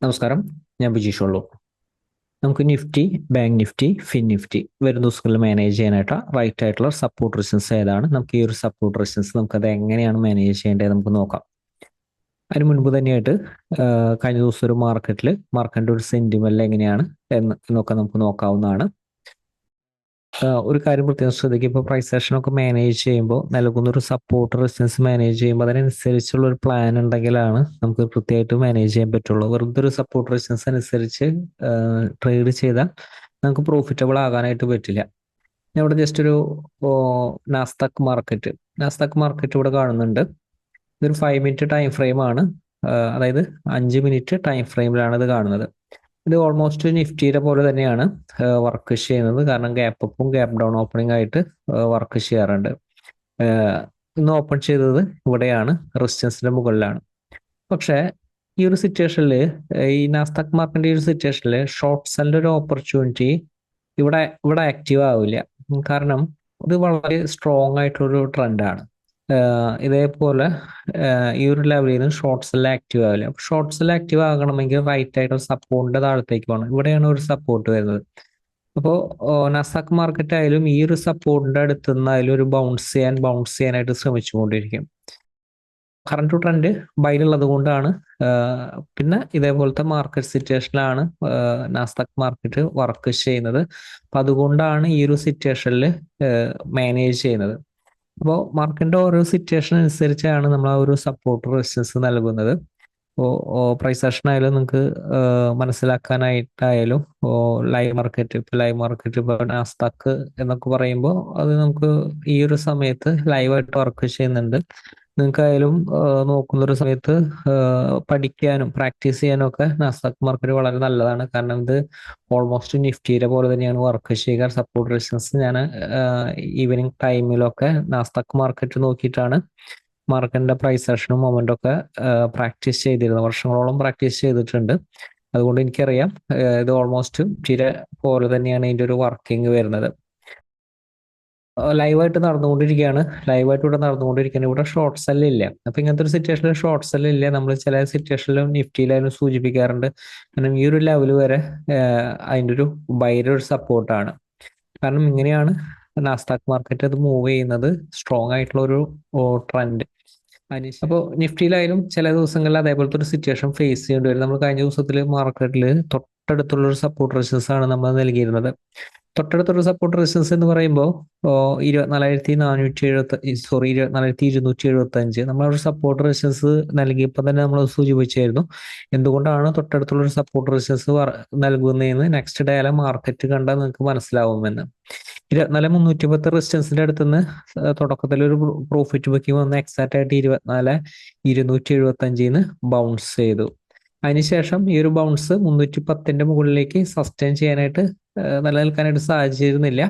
നമസ്കാരം, ഞാൻ ബിജീഷ് ഉള്ളൂ. നമുക്ക് Nifty, bank Nifty, fin Nifty വരും ദിവസങ്ങളിൽ മാനേജ് ചെയ്യാനായിട്ട് റൈറ്റ് ആയിട്ടുള്ള സപ്പോർട്ട് റെസിസ്റ്റൻസ് ഏതാണ്, നമുക്ക് ഈ ഒരു സപ്പോർട്ട് റെസിസ്റ്റൻസ് നമുക്കത് എങ്ങനെയാണ് മാനേജ് ചെയ്യേണ്ടത് നമുക്ക് നോക്കാം. അതിന് മുൻപ് തന്നെയായിട്ട് കഴിഞ്ഞ ദിവസം ഒരു മാർക്കറ്റിന്റെ ഒരു സെന്റിമെന്റ് എങ്ങനെയാണ് എന്നൊക്കെ നമുക്ക് നോക്കാവുന്നതാണ്. ഒരു കാര്യം പ്രത്യേകം ശ്രദ്ധിക്കുക, ഇപ്പോൾ പ്രൈസ് ആക്ഷൻ ഒക്കെ മാനേജ് ചെയ്യുമ്പോൾ നൽകുന്ന ഒരു സപ്പോർട്ട് റെസിസ്റ്റൻസ് മാനേജ് ചെയ്യുമ്പോൾ അതിനനുസരിച്ചുള്ള ഒരു പ്ലാൻ ഉണ്ടെങ്കിലാണ് നമുക്ക് കൃത്യമായിട്ട് മാനേജ് ചെയ്യാൻ പറ്റുള്ളൂ. വെറുതെ ഒരു സപ്പോർട്ട് റെസിസ്റ്റൻസ് അനുസരിച്ച് ട്രേഡ് ചെയ്താൽ നമുക്ക് പ്രോഫിറ്റബിൾ ആകാനായിട്ട് പറ്റില്ല. ഞാൻ ഇവിടെ ജസ്റ്റ് ഒരു നാസ്തക് മാർക്കറ്റ് ഇവിടെ കാണുന്നുണ്ട്. ഇതൊരു 5 മിനിറ്റ് ടൈം ഫ്രെയിം ആണ്. അതായത് 5 മിനിറ്റ് ടൈം ഫ്രെയിമിലാണ് ഇത് കാണുന്നത്. ഇത് ഓൾമോസ്റ്റ് നിഫ്റ്റിയുടെ പോലെ തന്നെയാണ് വർക്ക് ചെയ്യുന്നത്. കാരണം ഗ്യാപ്പ് അപ്പും ഗ്യാപ്പ് ഡൗൺ ഓപ്പണിംഗ് ആയിട്ട് വർക്ക് ചെയ്യാറുണ്ട്. ഇന്ന് ഓപ്പൺ ചെയ്തത് ഇവിടെയാണ്, റെസിസ്റ്റൻസിന്റെ മുകളിലാണ്. പക്ഷേ ഈ ഒരു സിറ്റുവേഷനിൽ, ഈ നാസ്തക് മാർക്കറ്റിന്റെ ഈ ഒരു സിറ്റുവേഷനിൽ ഷോർട്ട് സെല്ലിന്റെ ഒരു ഓപ്പർച്യൂണിറ്റി ഇവിടെ ഇവിടെ ആക്റ്റീവ് ആവില്ല. കാരണം ഇത് വളരെ സ്ട്രോങ് ആയിട്ടുള്ളൊരു ട്രെൻഡാണ്. ഇതേപോലെ ഈ ഒരു ലെവലിൽ നിന്ന് ഷോർട്ട് സെൽ ആക്റ്റീവ് ആവില്ല. ഷോർട്ട് സെൽ ആക്റ്റീവ് ആകണമെങ്കിൽ റൈറ്റ് ആയിട്ട് സപ്പോർട്ടിന്റെ താഴത്തേക്ക് പോകണം. ഇവിടെയാണ് ഒരു സപ്പോർട്ട് വരുന്നത്. അപ്പോൾ നസാക്ക് മാർക്കറ്റ് ആയാലും ഈ ഒരു സപ്പോർട്ടിന്റെ അടുത്ത് നിന്നായാലും ഒരു ബൗൺസ് ചെയ്യാനായിട്ട് ശ്രമിച്ചുകൊണ്ടിരിക്കും. കറണ്ട് ടു ട്രെൻഡ് ബൈലുള്ളത് കൊണ്ടാണ്. പിന്നെ ഇതേപോലത്തെ മാർക്കറ്റ് സിറ്റുവേഷനിലാണ് നാസ്തക് മാർക്കറ്റ് വർക്ക് ചെയ്യുന്നത്. അപ്പൊ അതുകൊണ്ടാണ് ഈ ഒരു സിറ്റുവേഷനിൽ മാനേജ് ചെയ്യുന്നത്. അപ്പോൾ മാർക്കറ്റിന്റെ ഓരോ സിറ്റുവേഷൻ അനുസരിച്ചാണ് നമ്മൾ ആ ഒരു സപ്പോർട്ട് റെസിസ്റ്റൻസ് നൽകുന്നത്. ഇപ്പോൾ പ്രൈസ് ആക്ഷൻ ആയാലും നിങ്ങൾക്ക് മനസ്സിലാക്കാനായിട്ടായാലും ലൈവ് മാർക്കറ്റ് ഇപ്പോൾ നാസ്തക്ക് എന്നൊക്കെ പറയുമ്പോൾ അത് നമുക്ക് ഈ ഒരു സമയത്ത് ലൈവായിട്ട് വർക്ക് ചെയ്യുന്നുണ്ട്. നിങ്ങൾക്കായാലും നോക്കുന്ന ഒരു സമയത്ത് പഠിക്കാനും പ്രാക്ടീസ് ചെയ്യാനും ഒക്കെ നാസ്തക് മാർക്കറ്റ് വളരെ നല്ലതാണ്. കാരണം ഇത് ഓൾമോസ്റ്റ് നിഫ്റ്റിയുടെ പോലെ തന്നെയാണ് വർക്ക് ചെയ്യുക. സപ്പോർട്ട് റെസിസ്റ്റൻസ് ഞാൻ ഈവനിങ് ടൈമിലൊക്കെ നാസ്തക് മാർക്കറ്റ് നോക്കിയിട്ടാണ് മാർക്കറ്റിന്റെ പ്രൈസ് ആക്ഷനും മൊമെന്റും ഒക്കെ പ്രാക്ടീസ് ചെയ്തിരുന്നത്. വർഷങ്ങളോളം പ്രാക്ടീസ് ചെയ്തിട്ടുണ്ട്. അതുകൊണ്ട് എനിക്കറിയാം ഇത് ഓൾമോസ്റ്റ് നിഫ്റ്റിയുടെ പോലെ തന്നെയാണ് ഇതിന്റെ ഒരു വർക്കിംഗ് വരുന്നത്. ലൈവായിട്ട് ഇവിടെ നടന്നുകൊണ്ടിരിക്കുകയാണ്. ഇവിടെ ഷോർട്ട് സെല്ല് ഇല്ല. അപ്പൊ ഇങ്ങനത്തെ ഒരു സിറ്റുവേഷനിൽ ഷോർട്ട് സെല്ല് ഇല്ല. നമ്മൾ ചില സിറ്റുവേഷനിലും നിഫ്റ്റിയിലായാലും സൂചിപ്പിക്കാറുണ്ട്. കാരണം ഈ ഒരു ലെവൽ വരെ അതിൻ്റെ ഒരു ബൈയുടെ ഒരു സപ്പോർട്ടാണ്. കാരണം ഇങ്ങനെയാണ് നാസ്ഡാക്ക് മാർക്കറ്റ് അത് മൂവ് ചെയ്യുന്നത്, സ്ട്രോങ് ആയിട്ടുള്ള ഒരു ട്രെൻഡ്. അപ്പോൾ നിഫ്റ്റിയിലായാലും ചില ദിവസങ്ങളിൽ അതേപോലത്തെ ഒരു സിറ്റുവേഷൻ ഫേസ് ചെയ്യേണ്ടി വരും. നമ്മൾ കഴിഞ്ഞ ദിവസത്തിൽ മാർക്കറ്റിൽ തൊട്ടടുത്തുള്ള ഒരു സപ്പോർട്ട് റെസിസ്റ്റൻസ് ആണ് നമ്മൾ നൽകിയിരുന്നത്. തൊട്ടടുത്തൊരു സപ്പോർട്ട് റെസിസ്റ്റൻസ് എന്ന് പറയുമ്പോൾ 24,275 നമ്മളൊരു സപ്പോർട്ട് റെസിസ്റ്റൻസ് നൽകിയപ്പോൾ തന്നെ നമ്മൾ സൂചിപ്പിച്ചായിരുന്നു എന്തുകൊണ്ടാണ് തൊട്ടടുത്തുള്ള ഒരു സപ്പോർട്ട് റെസിസ്റ്റൻസ് നൽകുന്നതെന്ന്. നെക്സ്റ്റ് ഡേ മാർക്കറ്റ് കണ്ടാൽ നിങ്ങൾക്ക് മനസ്സിലാവുമെന്ന്. 24,310 റെസിസ്റ്റൻസിന്റെ അടുത്തുനിന്ന് തുടക്കത്തിൽ ഒരു പ്രോഫിറ്റ് ബുക്കിംഗ് വന്ന് എക്സാക്റ്റ് ആയിട്ട് 24,275 ബൗൺസ് ചെയ്തു. അതിനുശേഷം ഈ ഒരു ബൗൺസ് 310 മുകളിലേക്ക് സസ്റ്റെയിൻ ചെയ്യാനായിട്ട് നിലനിൽക്കാനായിട്ട് സാധിച്ചിരുന്നില്ല.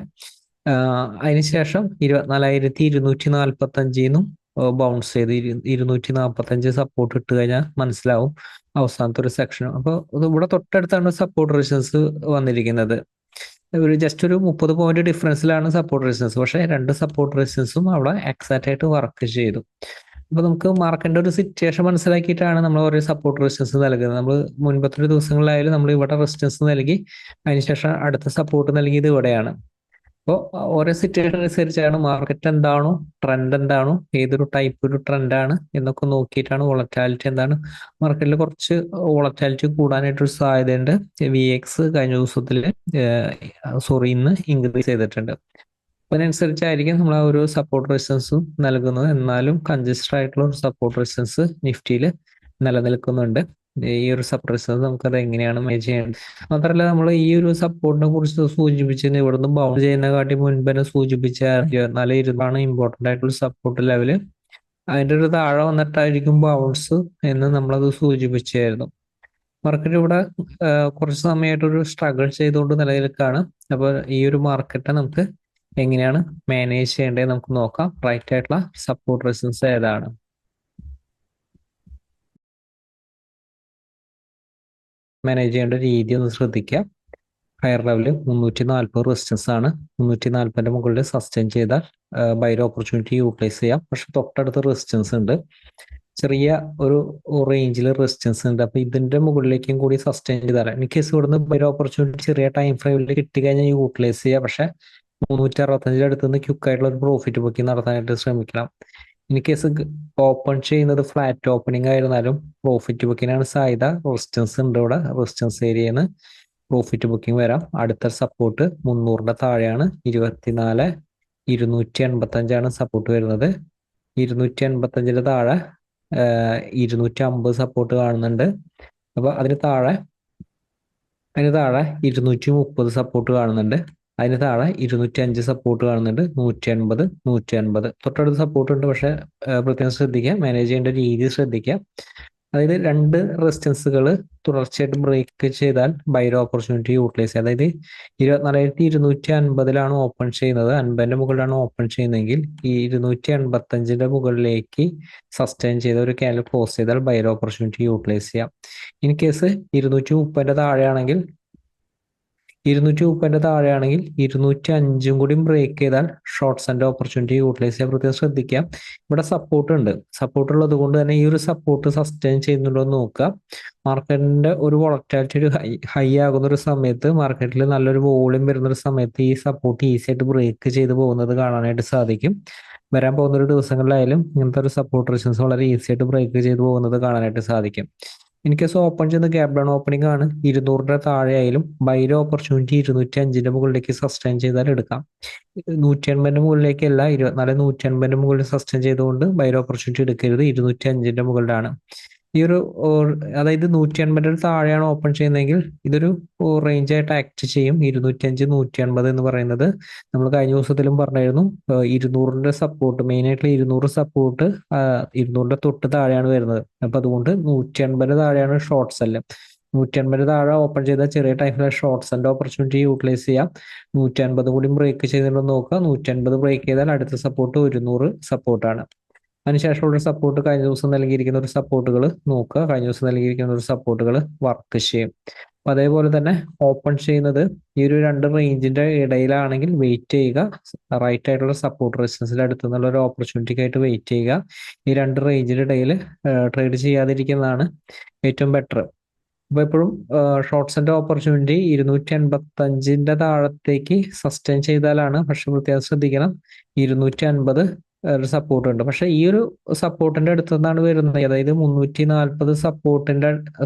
അതിനുശേഷം 24,245 ബൗൺസ് ചെയ്ത് 245 സപ്പോർട്ട് ഇട്ട് കഴിഞ്ഞാൽ മനസ്സിലാവും അവസാനത്തെ ഒരു സെക്ഷൻ. അപ്പോൾ ഇവിടെ തൊട്ടടുത്താണ് സപ്പോർട്ട് റെസിസ്റ്റൻസ് വന്നിരിക്കുന്നത്. ഒരു ജസ്റ്റ് ഒരു 30 പോയിന്റ് ഡിഫറൻസിലാണ് സപ്പോർട്ട് റെസിസ്റ്റൻസ്. പക്ഷേ രണ്ട് സപ്പോർട്ട് റെസിസ്റ്റൻസും അവിടെ എക്സാക്റ്റ് ആയിട്ട് വർക്ക് ചെയ്തു. അപ്പൊ നമുക്ക് മാർക്കറ്റിന്റെ ഒരു സിറ്റുവേഷൻ മനസ്സിലാക്കിയിട്ടാണ് നമ്മൾ ഓരോ സപ്പോർട്ട് റെസിസ്റ്റൻസ് നൽകുന്നത്. നമ്മൾ മുൻപത്തെ ഒരു ദിവസങ്ങളിലായാലും നമ്മൾ ഇവിടെ റെസിസ്റ്റൻസ് നൽകി, അതിനുശേഷം അടുത്ത സപ്പോർട്ട് നൽകിയത് ഇവിടെയാണ്. അപ്പോൾ ഓരോ സിറ്റുവേഷൻ അനുസരിച്ചാണ് മാർക്കറ്റ് എന്താണോ, ട്രെൻഡ് എന്താണോ, ഏതൊരു ടൈപ്പ് ഒരു ട്രെൻഡാണ് എന്നൊക്കെ നോക്കിയിട്ടാണ് വോളറ്റാലിറ്റി എന്താണ്. മാർക്കറ്റിൽ കുറച്ച് വോളറ്റാലിറ്റി കൂടാനായിട്ടൊരു സാധ്യതയുണ്ട്. VX കഴിഞ്ഞ ദിവസത്തിൽ ഇന്ന് ഇൻക്രീസ് ചെയ്തിട്ടുണ്ട്. അതിനനുസരിച്ചായിരിക്കും നമ്മൾ ആ ഒരു സപ്പോർട്ട് റെസിസ്റ്റൻസും നൽകുന്നത്. എന്നാലും കൺജസ്റ്റഡ് ആയിട്ടുള്ള ഒരു സപ്പോർട്ട് റെസിസ്റ്റൻസ് നിഫ്റ്റിയിൽ നിലനിൽക്കുന്നുണ്ട്. ഈ ഒരു സപ്പോർട്ട് റെസിസ്റ്റൻസ് നമുക്കത് എങ്ങനെയാണ് മാനേജ് ചെയ്യേണ്ടത്. മാത്രമല്ല, നമ്മൾ ഈ ഒരു സപ്പോർട്ടിനെ കുറിച്ച് സൂചിപ്പിച്ചത് ഇവിടുന്ന് ബൗണ്ട് ചെയ്യുന്ന കാട്ടി മുൻപ് തന്നെ സൂചിപ്പിച്ച 24,20 ഇമ്പോർട്ടന്റ് ആയിട്ടുള്ള സപ്പോർട്ട് ലെവല്. അതിന്റെ ഒരു താഴെ വന്നിട്ടായിരിക്കും ബൗൺസ് എന്ന് നമ്മളത് സൂചിപ്പിച്ചായിരുന്നു. മാർക്കറ്റ് ഇവിടെ കുറച്ച് സമയമായിട്ടൊരു സ്ട്രഗിൾ ചെയ്തുകൊണ്ട് നിലനിൽക്കുകയാണ്. അപ്പോൾ ഈ ഒരു മാർക്കറ്റ് നമുക്ക് എങ്ങനെയാണ് മാനേജ് ചെയ്യേണ്ടത് നമുക്ക് നോക്കാം. റൈറ്റ് ആയിട്ടുള്ള സപ്പോർട്ട് റെസിസ്റ്റൻസ് ഏതാണ്? മാനേജ് ചെയ്യേണ്ട രീതി ഒന്ന് ശ്രദ്ധിക്കുക. ഹയർ ലെവല് 340 റെസിസ്റ്റൻസ് ആണ്. 340 മുകളിൽ സസ്റ്റെയിൻ ചെയ്താൽ ബൈ ഓപ്പർച്യൂണിറ്റി യൂട്ടിലൈസ് ചെയ്യാം. പക്ഷെ തൊട്ടടുത്ത് റെസിസ്റ്റൻസ് ഉണ്ട്. ചെറിയ ഒരു റേഞ്ചിൽ റെസിസ്റ്റൻസ് ഉണ്ട്. അപ്പൊ ഇതിന്റെ മുകളിലേക്കും കൂടി സസ്റ്റെയിൻ ചെയ്താൽ ഇൻ കേസ് ഇവിടുന്ന് ബൈ ഓപ്പർച്യൂണിറ്റി ചെറിയ ടൈം ഫ്രെയിമിൽ കിട്ടി കഴിഞ്ഞാൽ യൂട്ടിലൈസ് ചെയ്യുക. പക്ഷെ 365 അടുത്ത് നിന്ന് ക്വിക്ക് ആയിട്ടുള്ള ഒരു പ്രോഫിറ്റ് ബുക്കിംഗ് നടത്താനായിട്ട് ശ്രമിക്കണം. ഇൻ കേസ് ഓപ്പൺ ചെയ്യുന്നത് ഫ്ലാറ്റ് ഓപ്പണിംഗ് ആയിരുന്നാലും പ്രോഫിറ്റ് ബുക്കിനാണ് സാധ്യത. റെസിസ്റ്റൻസ് ഉണ്ട് ഇവിടെ, റെസിസ്റ്റൻസ് ഏരിയയിൽ നിന്ന് പ്രോഫിറ്റ് ബുക്കിംഗ് വരാം. അടുത്ത സപ്പോർട്ട് 300 താഴെയാണ്, 24,285 സപ്പോർട്ട് വരുന്നത്. 285 താഴെ 250 സപ്പോർട്ട് കാണുന്നുണ്ട്. അപ്പൊ അതിന് താഴെ 230 സപ്പോർട്ട് കാണുന്നുണ്ട്. അതിന് താഴെ 205 സപ്പോർട്ട് കാണുന്നുണ്ട്. 180, 180 തൊട്ടടുത്ത് സപ്പോർട്ട് ഉണ്ട്. പക്ഷെ പ്രത്യേകം ശ്രദ്ധിക്കുക, മാനേജ് ചെയ്യേണ്ട രീതി ശ്രദ്ധിക്കുക. അതായത് രണ്ട് റെസിസ്റ്റൻസുകൾ തുടർച്ചയായിട്ട് ബ്രേക്ക് ചെയ്താൽ ബൈർ ഓപ്പർച്യൂണിറ്റി യൂട്ടിലൈസ് ചെയ്യുക. അതായത് 24,250 ഓപ്പൺ ചെയ്യുന്നത്, 50ന്റെ മുകളിലാണ് ഓപ്പൺ ചെയ്യുന്നതെങ്കിൽ ഈ 285 മുകളിലേക്ക് സസ്റ്റെയിൻ ചെയ്ത ഒരു ക്യാൻഡിൽ ക്ലോസ് ചെയ്താൽ ബൈർ ഓപ്പർച്യൂണിറ്റി യൂട്ടിലൈസ് ചെയ്യാം. ഇൻ കേസ് 230 താഴെയാണെങ്കിൽ 205 കൂടി ബ്രേക്ക് ചെയ്താൽ ഷോർട്ട്സിന്റെ ഓപ്പർച്യൂണിറ്റി യൂട്ടിലൈസ് ചെയ്യാൻ പ്രത്യേകം ശ്രദ്ധിക്കാം. ഇവിടെ സപ്പോർട്ട് ഉണ്ട്. സപ്പോർട്ട് ഉള്ളത് കൊണ്ട് തന്നെ ഈ ഒരു സപ്പോർട്ട് സസ്റ്റെയിൻ ചെയ്യുന്നുണ്ടോ എന്ന് നോക്കുക. മാർക്കറ്റിന്റെ ഒരു വോളറ്റാലിറ്റി ഒരു ഹൈ ആകുന്ന ഒരു സമയത്ത്, മാർക്കറ്റിൽ നല്ലൊരു വോളിയം വരുന്ന ഒരു സമയത്ത് ഈ സപ്പോർട്ട് ഈസി ആയിട്ട് ബ്രേക്ക് ചെയ്ത് പോകുന്നത് കാണാനായിട്ട് സാധിക്കും. വരാൻ പോകുന്ന ഒരു ദിവസങ്ങളിലായാലും ഇങ്ങനത്തെ ഒരു സപ്പോർട്ട് റെസിസ്റ്റൻസ് വളരെ ഈസി ആയിട്ട് ബ്രേക്ക് ചെയ്ത് പോകുന്നത് കാണാനായിട്ട് സാധിക്കും. ഇൻ കേസ് ഓപ്പൺ ചെയ്യുന്ന ഗ്യാപ് ഡൗൺ ഓപ്പണിംഗ് ആണ്, 200 താഴെ ആയാലും ബൈര ഓപ്പർച്യൂണിറ്റി 205 മുകളിലേക്ക് സസ്റ്റെയിൻ ചെയ്താൽ എടുക്കാം. 180 മുകളിലേക്കല്ല, 24,180 മുകളിൽ സസ്റ്റെയിൻ ചെയ്തുകൊണ്ട് ബൈര ഓപ്പർച്യൂണിറ്റി എടുക്കരുത്. 205 മുകളിലാണ് ഈ ഒരു അതായത് 180 താഴെയാണ് ഓപ്പൺ ചെയ്യുന്നതെങ്കിൽ ഇതൊരു റേഞ്ച് ആയിട്ട് ആക്ട് ചെയ്യും. 205, 180 എന്ന് പറയുന്നത് നമ്മൾ കഴിഞ്ഞ ദിവസത്തിലും പറഞ്ഞായിരുന്നു. 200 സപ്പോർട്ട്, മെയിൻ ആയിട്ടുള്ള 200 സപ്പോർട്ട് 200 തൊട്ട് താഴെയാണ് വരുന്നത്. അപ്പൊ അതുകൊണ്ട് 180 താഴെയാണ് ഷോർട്ട്സ് എല്ലാം. 180 താഴെ ഓപ്പൺ ചെയ്താൽ ചെറിയ ടൈമിലെ ഷോർട്ട്സിന്റെ ഓപ്പർച്യൂണിറ്റി യൂട്ടിലൈസ് ചെയ്യാം. 150 കൂടി ബ്രേക്ക് ചെയ്തിട്ടുണ്ടോ നോക്കുക. 150 ബ്രേക്ക് ചെയ്താൽ അടുത്ത സപ്പോർട്ട് 200 സപ്പോർട്ടാണ്. അതിനുശേഷമുള്ള സപ്പോർട്ട് കഴിഞ്ഞ ദിവസം നൽകിയിരിക്കുന്ന ഒരു സപ്പോർട്ടുകൾ നോക്കുക. കഴിഞ്ഞ ദിവസം നൽകിയിരിക്കുന്ന ഒരു സപ്പോർട്ടുകൾ വർക്ക് ചെയ്യും. അപ്പൊ അതേപോലെ തന്നെ ഓപ്പൺ ചെയ്യുന്നത് ഈ ഒരു രണ്ട് റേഞ്ചിന്റെ ഇടയിലാണെങ്കിൽ വെയിറ്റ് ചെയ്യുക. റൈറ്റ് ആയിട്ടുള്ള സപ്പോർട്ട് റെസിസ്റ്റൻസിന്റെ അടുത്ത് നിന്നുള്ള ഒരു ഓപ്പർച്യൂണിറ്റിക്ക് ആയിട്ട് വെയിറ്റ് ചെയ്യുക. ഈ രണ്ട് റേഞ്ചിന്റെ ഇടയിൽ ട്രേഡ് ചെയ്യാതിരിക്കുന്നതാണ് ഏറ്റവും ബെറ്റർ. അപ്പൊ എപ്പോഴും ഷോർട്ട്സിന്റെ ഓപ്പർച്യൂണിറ്റി 285 താഴത്തേക്ക് സസ്റ്റെയിൻ ചെയ്താലാണ്. പക്ഷെ പ്രത്യേകം ശ്രദ്ധിക്കണം, 250 ഒരു സപ്പോർട്ട് ഉണ്ട്. പക്ഷെ ഈ ഒരു സപ്പോർട്ടിന്റെ അടുത്ത് നിന്നാണ് വരുന്നത്, അതായത് 340 സപ്പോർട്ടിന്റെ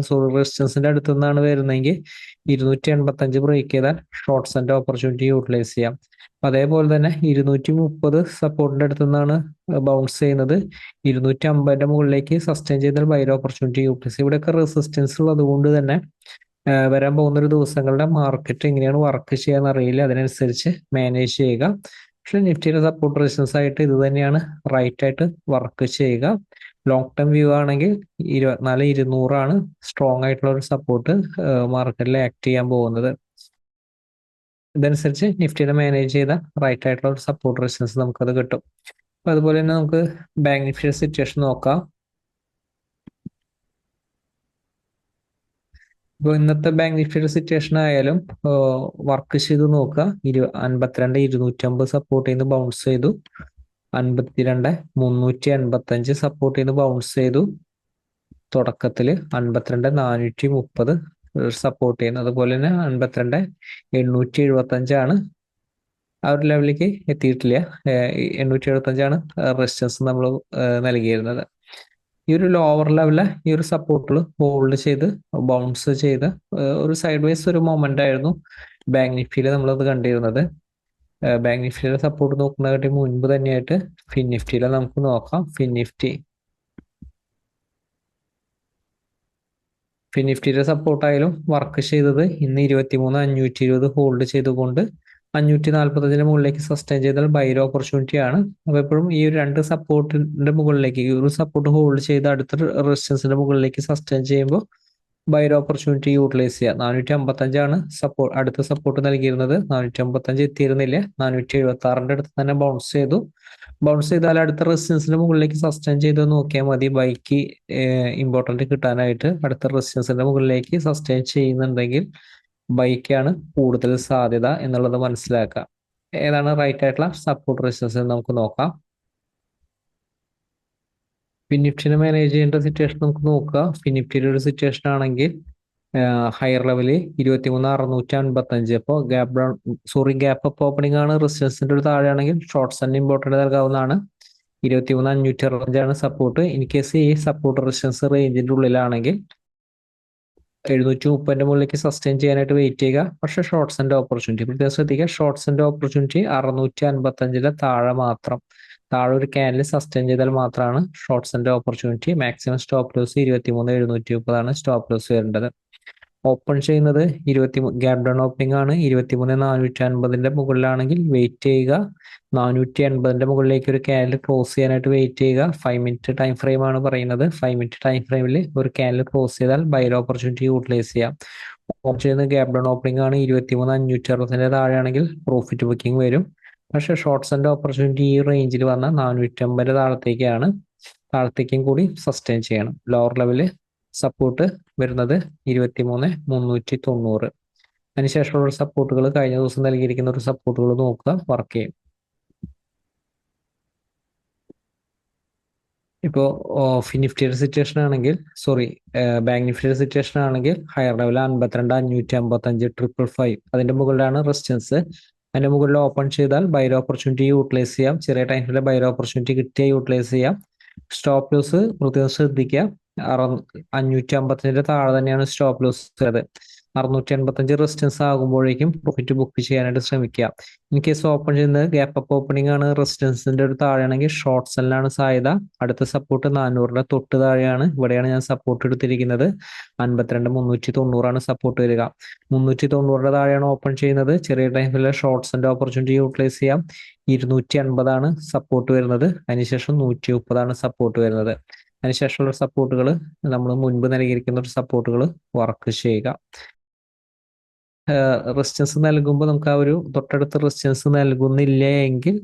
റെസിസ്റ്റൻസിന്റെ അടുത്ത് നിന്നാണ് വരുന്നതെങ്കിൽ 285 ബ്രേക്ക് ചെയ്താൽ ഷോർട്ട്സിന്റെ ഓപ്പർച്യൂണിറ്റി യൂട്ടിലൈസ് ചെയ്യാം. അതേപോലെ തന്നെ 230 സപ്പോർട്ടിന്റെ അടുത്ത് നിന്നാണ് ബൗൺസ് ചെയ്യുന്നത്. 250 മുകളിലേക്ക് സസ്റ്റെയിൻ ചെയ്താൽ ബൈർ ഓപ്പർച്യൂണിറ്റി യൂട്ടിലൈസ്. ഇവിടെയൊക്കെ റെസിസ്റ്റൻസ് ഉള്ളത് കൊണ്ട് തന്നെ വരാൻ പോകുന്ന ഒരു ദിവസങ്ങളുടെ മാർക്കറ്റ് എങ്ങനെയാണ് വർക്ക് ചെയ്യാന്ന് അറിയില്ല. അതിനനുസരിച്ച് മാനേജ് ചെയ്യുക. പക്ഷെ നിഫ്റ്റിയുടെ സപ്പോർട്ട് റെസിസ്റ്റൻസ് ആയിട്ട് ഇത് തന്നെയാണ് റൈറ്റ് ആയിട്ട് വർക്ക് ചെയ്യുക. ലോങ് ടേം വ്യൂ ആണെങ്കിൽ 24,200 സ്ട്രോങ് ആയിട്ടുള്ള ഒരു സപ്പോർട്ട് മാർക്കറ്റിൽ ആക്ട് ചെയ്യാൻ പോകുന്നത്. ഇതനുസരിച്ച് നിഫ്റ്റിയുടെ മാനേജ് ചെയ്ത റൈറ്റ് ആയിട്ടുള്ള ഒരു സപ്പോർട്ട് റെസിസ്റ്റൻസ് നമുക്കത് കിട്ടും. അപ്പൊ അതുപോലെ തന്നെ നമുക്ക് ബാങ്ക് നിഫ്റ്റിയുടെ സിറ്റുവേഷൻ നോക്കാം. ഇപ്പോൾ ഇന്നത്തെ ബാങ്ക് നിഫ്റ്റിയുടെ സിറ്റുവേഷൻ ആയാലും വർക്ക് ചെയ്ത് നോക്കുക. 52,250 സപ്പോർട്ട് ചെയ്യുന്ന ബൗൺസ് ചെയ്തു. 52,385 സപ്പോർട്ട് ചെയ്യുന്ന ബൗൺസ് ചെയ്തു. തുടക്കത്തില് 52,430 സപ്പോർട്ട് ചെയ്യുന്നു. അതുപോലെ തന്നെ 52,875 ആ ഒരു ലെവലിലേക്ക് എത്തിയിട്ടില്ല. 875 റെസിസ്റ്റൻസ് നമ്മൾ നൽകിയിരുന്നത്. ഈ ഒരു ലോവർ ലെവലിലെ ഈ ഒരു സപ്പോർട്ടിൽ ഹോൾഡ് ചെയ്ത് ബൗൺസ് ചെയ്ത് ഒരു സൈഡ് വൈസ് ഒരു മൊമെന്റ് ആയിരുന്നു ബാങ്ക് നിഫ്റ്റിയിൽ നമ്മളത് കണ്ടിരുന്നത്. ബാങ്ക് നിഫ്റ്റിയിലെ സപ്പോർട്ട് നോക്കുന്നതിന് മുൻപ് തന്നെയായിട്ട് ഫിൻ നിഫ്റ്റിയിലെ നമുക്ക് നോക്കാം. ഫിൻ നിഫ്റ്റിയുടെ സപ്പോർട്ടായാലും വർക്ക് ചെയ്തത് ഇന്ന് 23,520 ഹോൾഡ് ചെയ്തുകൊണ്ട് 545 മുകളിലേക്ക് സസ്റ്റെയിൻ ചെയ്താൽ ബൈർ ഓപ്പർച്യൂണിറ്റി ആണ്. അപ്പൊ എപ്പോഴും ഈ ഒരു രണ്ട് സപ്പോർട്ടിന്റെ മുകളിലേക്ക് ഈ ഒരു സപ്പോർട്ട് ഹോൾഡ് ചെയ്ത് അടുത്ത റെസിസ്റ്റൻസിന്റെ മുകളിലേക്ക് സസ്റ്റെയിൻ ചെയ്യുമ്പോൾ ബൈർ ഓപ്പർച്യൂണിറ്റി യൂട്ടിലൈസ് ചെയ്യുക. 455 സപ്പോർട്ട്, അടുത്ത സപ്പോർട്ട് നൽകിയിരുന്നത്. 455 എത്തിയിരുന്നില്ല. 476 അടുത്ത് തന്നെ ബൗൺസ് ചെയ്തു. ബൗൺസ് ചെയ്താൽ അടുത്ത റെസിസ്റ്റൻസിന്റെ മുകളിലേക്ക് സസ്റ്റെയിൻ ചെയ്ത് നോക്കിയാൽ മതി. ബൈക്ക് ഇമ്പോർട്ടന്റ് കിട്ടാനായിട്ട് അടുത്ത റെസിസ്റ്റൻസിന്റെ മുകളിലേക്ക് സസ്റ്റെയിൻ ചെയ്യുന്നുണ്ടെങ്കിൽ ബൈക്കാണ് കൂടുതൽ സാധ്യത എന്നുള്ളത് മനസ്സിലാക്കാം. ഏതാണ് റൈറ്റ് ആയിട്ടുള്ള സപ്പോർട്ട് റെസിസ്റ്റൻസ് നമുക്ക് നോക്കാം. ഫിനിഫ്റ്റിനെ മാനേജ് ചെയ്യേണ്ട സിറ്റുവേഷൻ നമുക്ക് നോക്കുക. ഫിനിഫ്റ്റിയുടെ ഒരു സിറ്റുവേഷൻ ആണെങ്കിൽ ഹയർ ലെവല് 23,655. അപ്പോൾ gap down, gap up opening ആണ്. റെസിസ്റ്റൻസിന്റെ ഒരു താഴെയാണെങ്കിൽ ഷോർട്ട്സ് തന്നെ ഇമ്പോർട്ടന്റ് നൽകാവുന്നതാണ്. 23,565 സപ്പോർട്ട്. ഇൻ കേസ് ഈ സപ്പോർട്ട് റെസിസ്റ്റൻസ് റേഞ്ചിന്റെ ഉള്ളിലാണെങ്കിൽ 730 മുകളിലേക്ക് സസ്റ്റെയിൻ ചെയ്യാനായിട്ട് വെയിറ്റ് ചെയ്യുക. പക്ഷേ ഷോർട്ട്സിന്റെ ഓപ്പർച്യൂണിറ്റി പ്രത്യേകം ശ്രദ്ധിക്കുക. ഷോർട്ട്സിന്റെ ഓപ്പർച്യൂണിറ്റി 655 താഴെ മാത്രം, താഴെ ഒരു ക്യാനിൽ സസ്റ്റെയിൻ ചെയ്താൽ മാത്രമാണ് ഷോർട്ട്സിന്റെ opportunity. Maximum stop loss 23,730 stop loss വരേണ്ടത്. ഓപ്പൺ ചെയ്യുന്നത് ഗ്യാപ് ഡൗൺ ഓപ്പണിംഗ് ആണ്. 23,450 മുകളിലാണെങ്കിൽ വെയിറ്റ് ചെയ്യുക. 480 മുകളിലേക്ക് ഒരു ക്യാനിൽ ക്ലോസ് ചെയ്യാനായിട്ട് വെയിറ്റ് ചെയ്യുക. 5 മിനിറ്റ് ടൈം ഫ്രെയിം ആണ് പറയുന്നത്. 5 മിനിറ്റ് ടൈം ഫ്രെയിമിൽ ഒരു ക്യാനിൽ ക്ലോസ് ചെയ്താൽ ബൈ ഓപ്പർച്യൂണിറ്റി യൂട്ടിലൈസ് ചെയ്യാം. ഓപ്പൺ ചെയ്യുന്നത് ഗ്യാപ് ഡൗൺ ഓപ്പണിംഗ് ആണ്. 23,560 താഴെയാണെങ്കിൽ പ്രോഫിറ്റ് ബുക്കിംഗ് വരും. പക്ഷേ ഷോർട്ട്സിന്റെ ഓപ്പർച്യൂണിറ്റി ഈ റേഞ്ചിൽ വന്ന 450 താഴത്തേക്കും കൂടി സസ്റ്റെയിൻ ചെയ്യണം. ലോവർ ലെവല് സപ്പോർട്ട് വരുന്നത് 23,390. അതിനുശേഷമുള്ള സപ്പോർട്ടുകൾ കഴിഞ്ഞ ദിവസം നൽകിയിരിക്കുന്ന ഒരു സപ്പോർട്ടുകൾ നോക്കുക, വർക്ക് ചെയ്യും. ഇപ്പോൾ നിഫ്റ്റിയുടെ സിറ്റുവേഷൻ ആണെങ്കിൽ ബാങ്ക് നിഫ്റ്റിയുടെ സിറ്റുവേഷൻ ആണെങ്കിൽ ഹയർ ലെവൽ 52,555 555. അതിന്റെ മുകളിലാണ് റെസിസ്റ്റൻസ്. അതിന്റെ മുകളിൽ ഓപ്പൺ ചെയ്താൽ ബൈർ ഓപ്പർച്യൂണിറ്റി യൂട്ടിലൈസ് ചെയ്യാം. ചെറിയ ടൈമിലെ ബൈർ ഓപ്പർച്യൂണിറ്റി കിട്ടിയാൽ യൂട്ടിലൈസ് ചെയ്യാം. സ്റ്റോപ്പ് ലോസ് പ്രത്യേകം ശ്രദ്ധിക്കുക. 555 താഴെ തന്നെയാണ് സ്റ്റോപ്പ് ലോസ് വരുന്നത്. 685 റെസിസ്റ്റൻസ് ആകുമ്പോഴേക്കും പ്രോഫിറ്റ് ബുക്ക് ചെയ്യാനായിട്ട് ശ്രമിക്കുക. ഇൻ കേസ് ഓപ്പൺ ചെയ്യുന്നത് ഗ്യാപ്പ് അപ്പ് ഓപ്പണിംഗ് ആണ്. റെസിസ്റ്റൻസിന്റെ ഒരു താഴെയാണെങ്കിൽ ഷോർട്ട് സെല്ലാണ് സാധ്യത. അടുത്ത സപ്പോർട്ട് 400 തൊട്ട് താഴെയാണ്. ഇവിടെയാണ് ഞാൻ സപ്പോർട്ട് എടുത്തിരിക്കുന്നത്. 52,390 സപ്പോർട്ട് വരിക. 390 താഴെയാണ് ഓപ്പൺ ചെയ്യുന്നത്. ചെറിയ ടൈമിലെ ഷോർട്ട്സിന്റെ ഓപ്പർച്യൂണിറ്റി യൂട്ടിലൈസ് ചെയ്യാം. 250 സപ്പോർട്ട് വരുന്നത്. അതിനുശേഷം 130 സപ്പോർട്ട് വരുന്നത്. അതിനുശേഷമുള്ള സപ്പോർട്ടുകൾ നമ്മൾ മുൻപ് നൽകിയിരിക്കുന്ന ഒരു സപ്പോർട്ടുകൾ വർക്ക് ചെയ്യുക. റെസിസ്റ്റൻസ് നൽകുമ്പോൾ നമുക്ക് ആ ഒരു തൊട്ടടുത്ത് റെസിസ്റ്റൻസ് നൽകുന്നില്ല എങ്കിൽ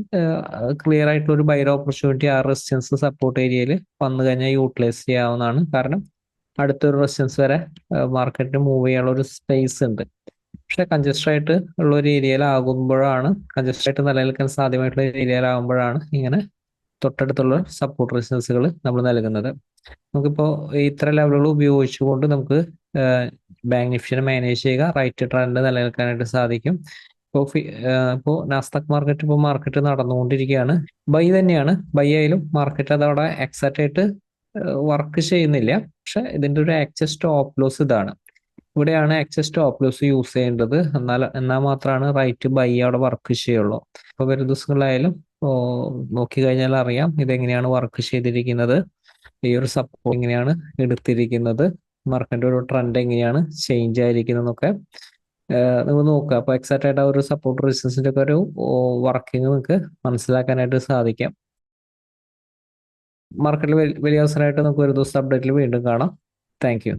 ക്ലിയർ ആയിട്ടുള്ള ഒരു ബൈർ ഓപ്പർച്യൂണിറ്റി ആ റെസിസ്റ്റൻസ് സപ്പോർട്ട് ഏരിയയിൽ വന്നു കഴിഞ്ഞാൽ യൂട്ടിലൈസ് ചെയ്യാവുന്നതാണ്. കാരണം അടുത്തൊരു റെസിസ്റ്റൻസ് വരെ മാർക്കറ്റിന് മൂവ് ചെയ്യാനുള്ള ഒരു സ്പേസ് ഉണ്ട്. പക്ഷെ കൺജസ്റ്റഡ് ആയിട്ട് ഉള്ള ഒരു ഏരിയയിലാകുമ്പോഴാണ്, കൺജസ്റ്റഡ് ആയിട്ട് നിലനിൽക്കാൻ സാധ്യമായിട്ടുള്ള ഏരിയയിലാകുമ്പോഴാണ് ഇങ്ങനെ തൊട്ടടുത്തുള്ള സപ്പോർട്ട് റെസിസ്റ്റൻസുകൾ നമ്മൾ നൽകുന്നത്. നമുക്കിപ്പോൾ ഇത്ര ലെവലുകൾ ഉപയോഗിച്ചുകൊണ്ട് നമുക്ക് ബാങ്ക് നിഫ്റ്റിനെ മാനേജ് ചെയ്യുക. റൈറ്റ് ട്രെൻഡ് നിലനിൽക്കാനായിട്ട് സാധിക്കും. ഇപ്പോൾ നാസ്ഡാക്ക് മാർക്കറ്റ് മാർക്കറ്റ് നടന്നുകൊണ്ടിരിക്കുകയാണ്. ബൈ തന്നെയാണ്. ബൈ ആയാലും മാർക്കറ്റ് അതവിടെ എക്സാക്റ്റ് ആയിട്ട് വർക്ക് ചെയ്യുന്നില്ല. പക്ഷെ ഇതിന്റെ ഒരു ആക്ച്വൽ സ്റ്റോപ്പ് ലോസ് ഇതാണ്. ഇവിടെയാണ് ആക്ച്വൽ സ്റ്റോപ്പ് ലോസ് യൂസ് ചെയ്യേണ്ടത്. എന്നാൽ മാത്രമാണ് റൈറ്റ് ബൈ അവിടെ വർക്ക് ചെയ്യുള്ളൂ. ഇപ്പൊ വരും ദിവസങ്ങളിലായാലും നോക്കി കഴിഞ്ഞാൽ അറിയാം ഇതെങ്ങനെയാണ് വർക്ക് ചെയ്തിരിക്കുന്നത്. ഈ ഒരു സപ്പോർട്ട് എങ്ങനെയാണ് എടുത്തിരിക്കുന്നത്, മാർക്കറ്റിന്റെ ഒരു ട്രെൻഡ് എങ്ങനെയാണ് ചേഞ്ച് ആയിരിക്കുന്നതൊക്കെ നിങ്ങൾ നോക്കുക. അപ്പൊ എക്സാക്റ്റ് ആയിട്ട് ആ ഒരു സപ്പോർട്ട് റെസിസ്റ്റൻസിന്റെ ഒക്കെ ഒരു വർക്കിംഗ് നിങ്ങൾക്ക് മനസ്സിലാക്കാനായിട്ട് സാധിക്കാം. മാർക്കറ്റിൽ വലിയ അവസരമായിട്ട് നമുക്ക് ഒരു ദിവസം അപ്ഡേറ്റിൽ വീണ്ടും കാണാം. Thank you.